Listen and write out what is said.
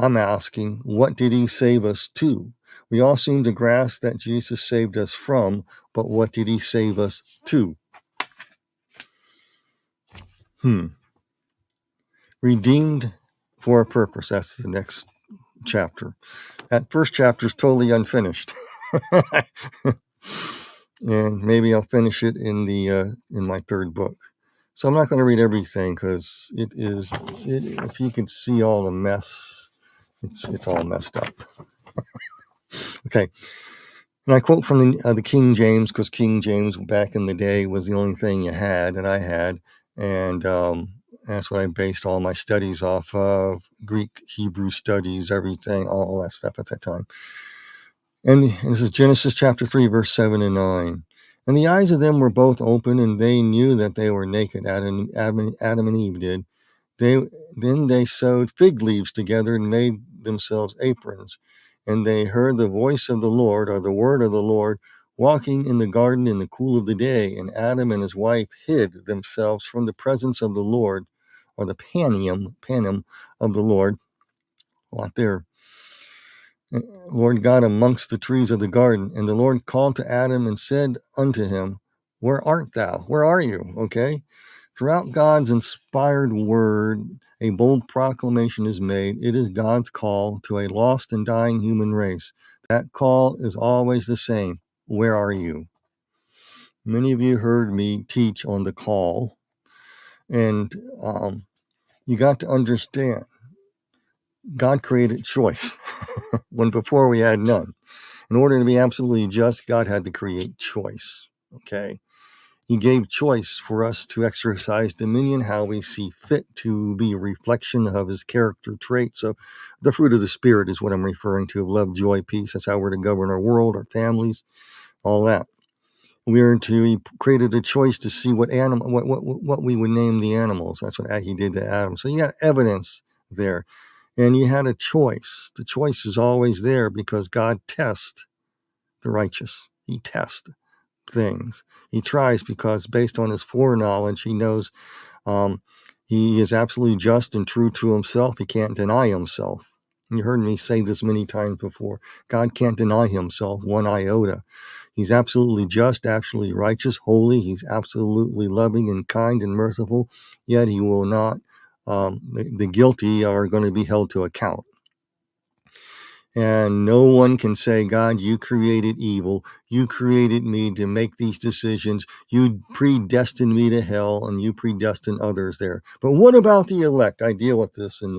I'm asking, what did he save us to? We all seem to grasp that Jesus saved us from, but what did he save us to? Redeemed for a purpose. That's the next chapter. That first chapter is totally unfinished. And maybe I'll finish it in my third book. So I'm not going to read everything because if you could see all the mess, it's all messed up. Okay. And I quote from the King James, because King James back in the day was the only thing you had that I had. And that's what I based all my studies off of: Greek, Hebrew studies, everything, all that stuff at that time. And this is Genesis chapter 3, verse 7 and 9. And the eyes of them were both open, and they knew that they were naked. Adam and Eve did. Then they sewed fig leaves together and made themselves aprons. And they heard the voice of the Lord, or the word of the Lord, walking in the garden in the cool of the day. And Adam and his wife hid themselves from the presence of the Lord, or the panim of the Lord. A lot there. Lord God, amongst the trees of the garden. And the Lord called to Adam and said unto him, Where art thou? Where are you? Okay. Throughout God's inspired word, a bold proclamation is made. It is God's call to a lost and dying human race. That call is always the same. Where are you? Many of you heard me teach on the call, and you got to understand God created choice when before we had none. In order to be absolutely just, God had to create choice. Okay. He gave choice for us to exercise dominion, how we see fit, to be a reflection of his character traits. So the fruit of the Spirit is what I'm referring to: of love, joy, peace. That's how we're to govern our world, our families, all that. He created a choice to see what we would name the animals. That's what he did to Adam. So you got evidence there. And you had a choice. The choice is always there because God tests the righteous. He tests things. He tries because based on his foreknowledge, he knows he is absolutely just and true to himself. He can't deny himself. You heard me say this many times before. God can't deny himself one iota. He's absolutely just, absolutely righteous, holy. He's absolutely loving and kind and merciful, yet he will not, the guilty are going to be held to account. And no one can say, God, you created evil. You created me to make these decisions. You predestined me to hell, and you predestined others there. But what about the elect? I deal with this in